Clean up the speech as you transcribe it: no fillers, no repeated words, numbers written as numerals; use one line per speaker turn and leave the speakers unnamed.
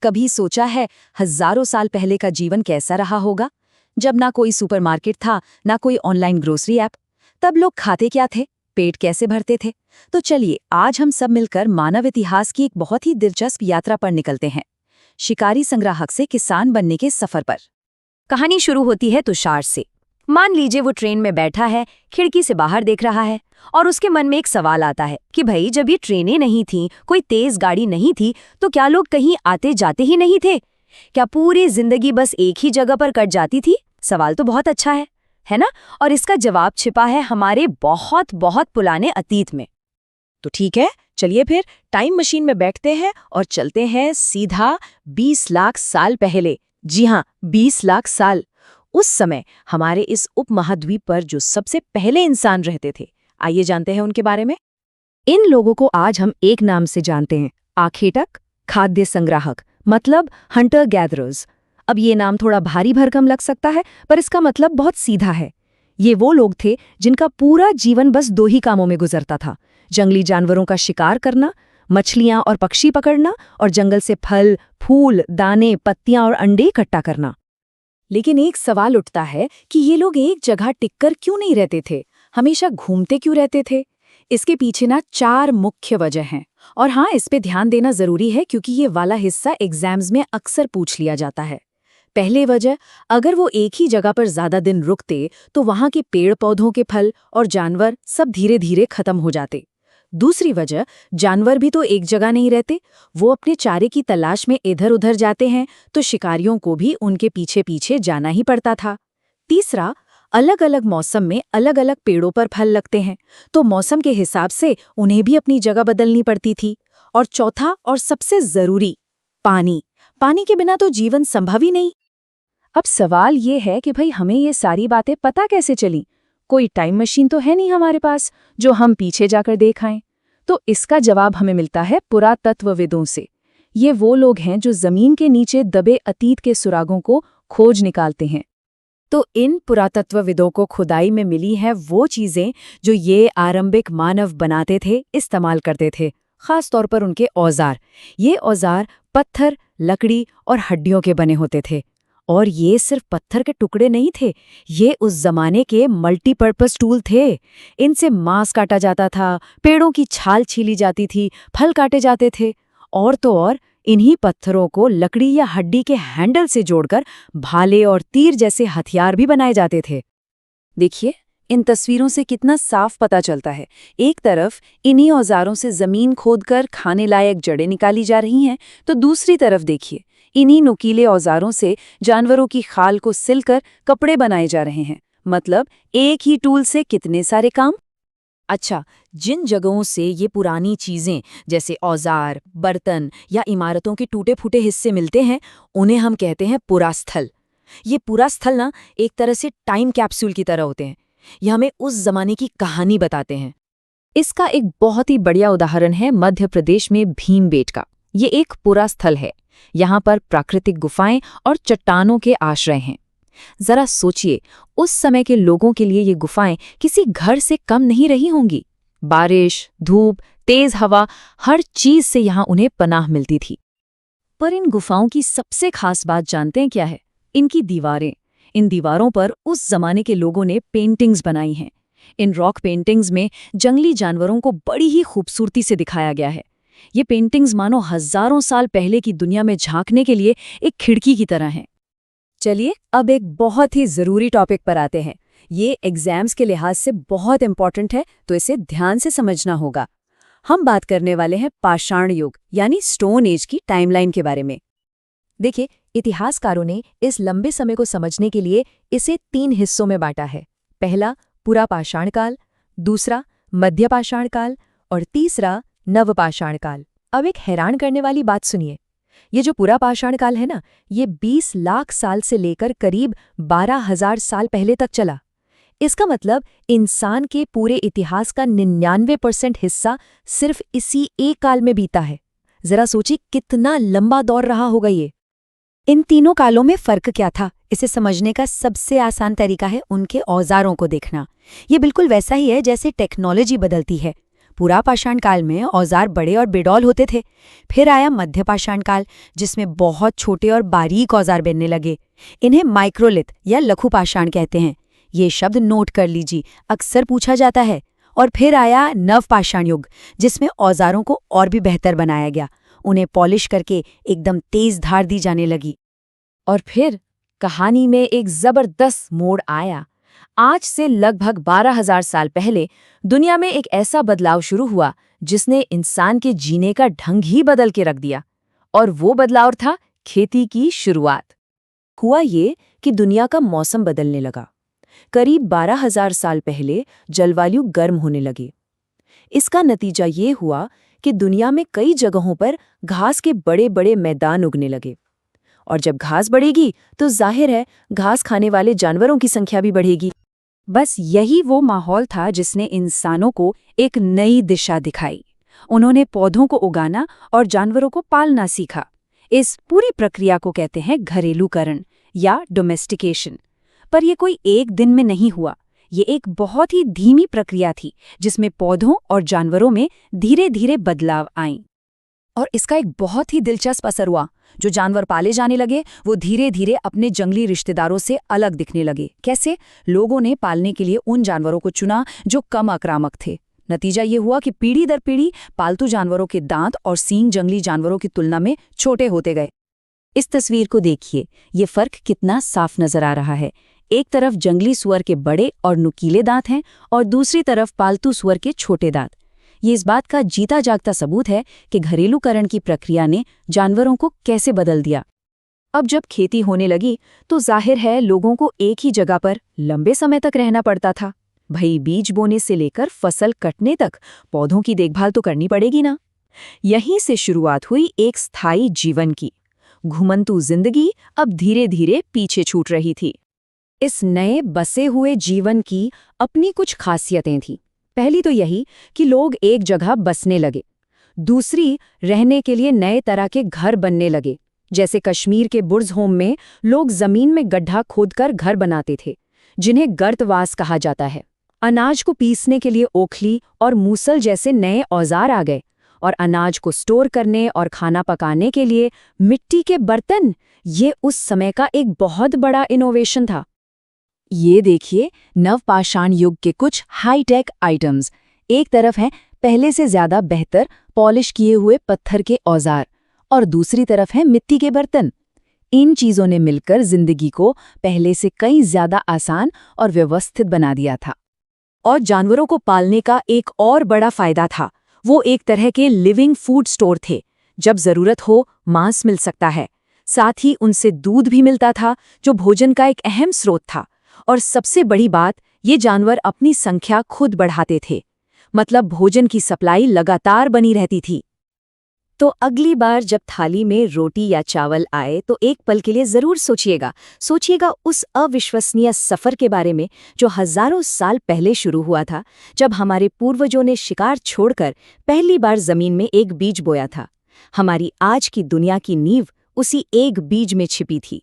कभी सोचा है हजारों साल पहले का जीवन कैसा रहा होगा, जब ना कोई सुपरमार्केट था, ना कोई ऑनलाइन ग्रोसरी ऐप। तब लोग खाते क्या थे, पेट कैसे भरते थे। तो चलिए आज हम सब मिलकर मानव इतिहास की एक बहुत ही दिलचस्प यात्रा पर निकलते हैं, शिकारी संग्राहक से किसान बनने के सफर पर। कहानी शुरू होती है तुषार से। मान लीजिए वो ट्रेन में बैठा है, खिड़की से बाहर देख रहा है और उसके मन में एक सवाल आता है कि भाई जब ये ट्रेनें नहीं थीं, कोई तेज गाड़ी नहीं थी, तो क्या लोग कहीं आते जाते ही नहीं थे? क्या पूरी जिंदगी बस एक ही जगह पर कट जाती थी? सवाल तो बहुत अच्छा है ना? और इसका जवाब छिपा है हमारे बहुत बहुत पुराने अतीत में। तो ठीक है, चलिए फिर टाइम मशीन में बैठते हैं और चलते हैं सीधा 20 लाख साल पहले। जी हाँ, 20 लाख साल। उस समय हमारे इस उपमहाद्वीप पर जो सबसे पहले इंसान रहते थे, आइए जानते हैं उनके बारे में। इन लोगों को आज हम एक नाम से जानते हैं, आखेटक, खाद्य संग्राहक, मतलब हंटर गैदरर्स। अब ये नाम थोड़ा भारी भरकम लग सकता है, पर इसका मतलब बहुत सीधा है। ये वो लोग थे जिनका पूरा जीवन बस दो ही कामों में गुजरता था: जंगली जानवरों का शिकार करना, मछलियां और पक्षी पकड़ना, और जंगल से फल, फूल, दाने, पत्तियां और अंडे इकट्ठा करना। लेकिन एक सवाल उठता है कि ये लोग एक जगह टिककर क्यों नहीं रहते थे, हमेशा घूमते क्यों रहते थे? इसके पीछे ना 4 मुख्य वजह हैं। और हाँ, इस पे ध्यान देना जरूरी है क्योंकि ये वाला हिस्सा एग्जाम्स में अक्सर पूछ लिया जाता है। पहले वजह, अगर वो एक ही जगह पर ज्यादा दिन रुकते तो वहां के पेड़ पौधों के फल और जानवर सब धीरे धीरे खत्म हो जाते। दूसरी वजह, जानवर भी तो एक जगह नहीं रहते, वो अपने चारे की तलाश में इधर उधर जाते हैं, तो शिकारियों को भी उनके पीछे पीछे जाना ही पड़ता था। तीसरा, अलग अलग मौसम में अलग अलग पेड़ों पर फल लगते हैं, तो मौसम के हिसाब से उन्हें भी अपनी जगह बदलनी पड़ती थी। और चौथा और सबसे जरूरी, पानी। पानी के बिना तो जीवन संभव ही नहीं। अब सवाल ये है कि भाई हमें ये सारी बातें पता कैसे चली? कोई टाइम मशीन तो है नहीं हमारे पास जो हम पीछे जाकर देख आएं। तो इसका जवाब हमें मिलता है पुरातत्वविदों से। ये वो लोग हैं जो जमीन के नीचे दबे अतीत के सुरागों को खोज निकालते हैं। तो इन पुरातत्वविदों को खुदाई में मिली हैं वो चीजें जो ये आरंभिक मानव बनाते थे, इस्तेमाल करते थे, खास तौर पर उनके औजार। ये औजार पत्थर, लकड़ी और हड्डियों के बने होते थे। और ये सिर्फ पत्थर के टुकड़े नहीं थे, ये उस जमाने के मल्टीपर्पज टूल थे। इनसे मांस काटा जाता था, पेड़ों की छाल छीली जाती थी, फल काटे जाते थे। और तो और इन्हीं पत्थरों को लकड़ी या हड्डी के हैंडल से जोड़कर भाले और तीर जैसे हथियार भी बनाए जाते थे। देखिए, इन तस्वीरों से कितना साफ पता चलता है। एक तरफ इन्हीं औजारों से जमीन खोदकर खाने लायक जड़ें निकाली जा रही हैं, तो दूसरी तरफ देखिए, इन्हीं नुकीले औजारों से जानवरों की खाल को सिलकर कपड़े बनाए जा रहे हैं। मतलब एक ही टूल से कितने सारे काम। अच्छा, जिन जगहों से ये पुरानी चीजें जैसे औजार, बर्तन या इमारतों के टूटे फूटे हिस्से मिलते हैं, उन्हें हम कहते हैं पुरास्थल। ये पुरास्थल ना एक तरह से टाइम कैप्सूल की तरह होते हैं। ये हमें उस जमाने की कहानी बताते हैं। इसका एक बहुत ही बढ़िया उदाहरण है मध्य प्रदेश में भीमबेटका। ये एक पुरास्थल है। यहाँ पर प्राकृतिक गुफाएं और चट्टानों के आश्रय हैं। जरा सोचिए, उस समय के लोगों के लिए ये गुफाएं किसी घर से कम नहीं रही होंगी। बारिश, धूप, तेज हवा, हर चीज से यहाँ उन्हें पनाह मिलती थी। पर इन गुफाओं की सबसे खास बात जानते हैं क्या है? इनकी दीवारें। इन दीवारों पर उस जमाने के लोगों ने पेंटिंग्स बनाई हैं। इन रॉक पेंटिंग्स में जंगली जानवरों को बड़ी ही खूबसूरती से दिखाया गया है। ये पेंटिंग्स मानो हजारों साल पहले की दुनिया में झांकने के लिए एक खिड़की की तरह हैं। चलिए अब एक बहुत ही जरूरी टॉपिक पर आते हैं। ये एग्जाम्स के लिहाज से बहुत इंपॉर्टेंट है, तो इसे ध्यान से समझना होगा। हम बात करने वाले हैं पाषाण युग यानी स्टोन एज की टाइमलाइन के बारे में। देखिए, इतिहासकारों ने इस लंबे समय को समझने के लिए इसे 3 हिस्सों में बांटा है। पहला पुरा पाषाण काल, दूसरा मध्य पाषाण काल और तीसरा नवपाषाण काल। अब एक हैरान करने वाली बात सुनिए। ये जो पूरा पाषाण काल है ना, ये 20 लाख साल से लेकर करीब 12,000 साल पहले तक चला। इसका मतलब इंसान के पूरे इतिहास का 99% हिस्सा सिर्फ इसी एक काल में बीता है। जरा सोचिए कितना लंबा दौर रहा होगा ये। इन तीनों कालों में फर्क क्या था? इसे समझने का सबसे आसान तरीका है उनके औजारों को देखना। ये बिल्कुल वैसा ही है जैसे टेक्नोलॉजी बदलती है। पुरापाषाण काल में औजार बड़े और बेडौल होते थे। फिर आया मध्यपाषाण काल, जिसमें बहुत छोटे और बारीक औजार बनने लगे। इन्हें माइक्रोलिथ या लघुपाषाण कहते हैं। ये शब्द नोट कर लीजिए, अक्सर पूछा जाता है। और फिर आया नवपाषाण युग, जिसमें औजारों को और भी बेहतर बनाया गया। उन्हें पॉलिश करके एकदम तेज धार दी जाने लगी। और फिर कहानी में एक जबरदस्त मोड़ आया। आज से लगभग 12,000 साल पहले दुनिया में एक ऐसा बदलाव शुरू हुआ जिसने इंसान के जीने का ढंग ही बदल के रख दिया। और वो बदलाव था खेती की शुरुआत। हुआ ये कि दुनिया का मौसम बदलने लगा। करीब 12,000 साल पहले जलवायु गर्म होने लगी। इसका नतीजा ये हुआ कि दुनिया में कई जगहों पर घास के बड़े बड़े मैदान उगने लगे। और जब घास बढ़ेगी तो जाहिर है घास खाने वाले जानवरों की संख्या भी बढ़ेगी। बस यही वो माहौल था जिसने इंसानों को एक नई दिशा दिखाई। उन्होंने पौधों को उगाना और जानवरों को पालना सीखा। इस पूरी प्रक्रिया को कहते हैं घरेलूकरण या डोमेस्टिकेशन। पर यह कोई एक दिन में नहीं हुआ। ये एक बहुत ही धीमी प्रक्रिया थी जिसमें पौधों और जानवरों में धीरे धीरे बदलाव आए। और इसका एक बहुत ही दिलचस्प असर हुआ। जो जानवर पाले जाने लगे वो धीरे धीरे अपने जंगली रिश्तेदारों से अलग दिखने लगे। कैसे? लोगों ने पालने के लिए उन जानवरों को चुना जो कम आक्रामक थे। नतीजा ये हुआ कि पीढ़ी दर पीढ़ी पालतू जानवरों के दांत और सींग जंगली जानवरों की तुलना में छोटे होते गए। इस तस्वीर को देखिए, ये फर्क कितना साफ नजर आ रहा है। एक तरफ जंगली सुअर के बड़े और नुकीले दांत हैं और दूसरी तरफ पालतू सुअर के छोटे दांत। ये इस बात का जीता जागता सबूत है कि घरेलूकरण की प्रक्रिया ने जानवरों को कैसे बदल दिया। अब जब खेती होने लगी तो जाहिर है लोगों को एक ही जगह पर लंबे समय तक रहना पड़ता था। भई बीज बोने से लेकर फसल कटने तक पौधों की देखभाल तो करनी पड़ेगी ना। यहीं से शुरुआत हुई एक स्थायी जीवन की। घुमंतू जिंदगी अब धीरे धीरे पीछे छूट रही थी। इस नए बसे हुए जीवन की अपनी कुछ खासियतें थीं। पहली तो यही कि लोग एक जगह बसने लगे। दूसरी, रहने के लिए नए तरह के घर बनने लगे। जैसे कश्मीर के बुर्ज होम में लोग जमीन में गड्ढा खोदकर घर बनाते थे, जिन्हें गर्तवास कहा जाता है। अनाज को पीसने के लिए ओखली और मूसल जैसे नए औजार आ गए। और अनाज को स्टोर करने और खाना पकाने के लिए मिट्टी के बर्तन, ये उस समय का एक बहुत बड़ा इनोवेशन था। ये देखिए नवपाषाण युग के कुछ हाईटेक आइटम्स। एक तरफ है पहले से ज्यादा बेहतर पॉलिश किए हुए पत्थर के औजार और दूसरी तरफ है मिट्टी के बर्तन। इन चीजों ने मिलकर जिंदगी को पहले से कई ज्यादा आसान और व्यवस्थित बना दिया था। और जानवरों को पालने का एक और बड़ा फायदा था। वो एक तरह के लिविंग फूड स्टोर थे। जब जरूरत हो मांस मिल सकता है, साथ ही उनसे दूध भी मिलता था जो भोजन का एक अहम स्रोत था। और सबसे बड़ी बात, ये जानवर अपनी संख्या खुद बढ़ाते थे। मतलब भोजन की सप्लाई लगातार बनी रहती थी। तो अगली बार जब थाली में रोटी या चावल आए तो एक पल के लिए जरूर सोचिएगा उस अविश्वसनीय सफर के बारे में जो हजारों साल पहले शुरू हुआ था, जब हमारे पूर्वजों ने शिकार छोड़कर पहली बार जमीन में एक बीज बोया था। हमारी आज की दुनिया की नींव उसी एक बीज में छिपी थी।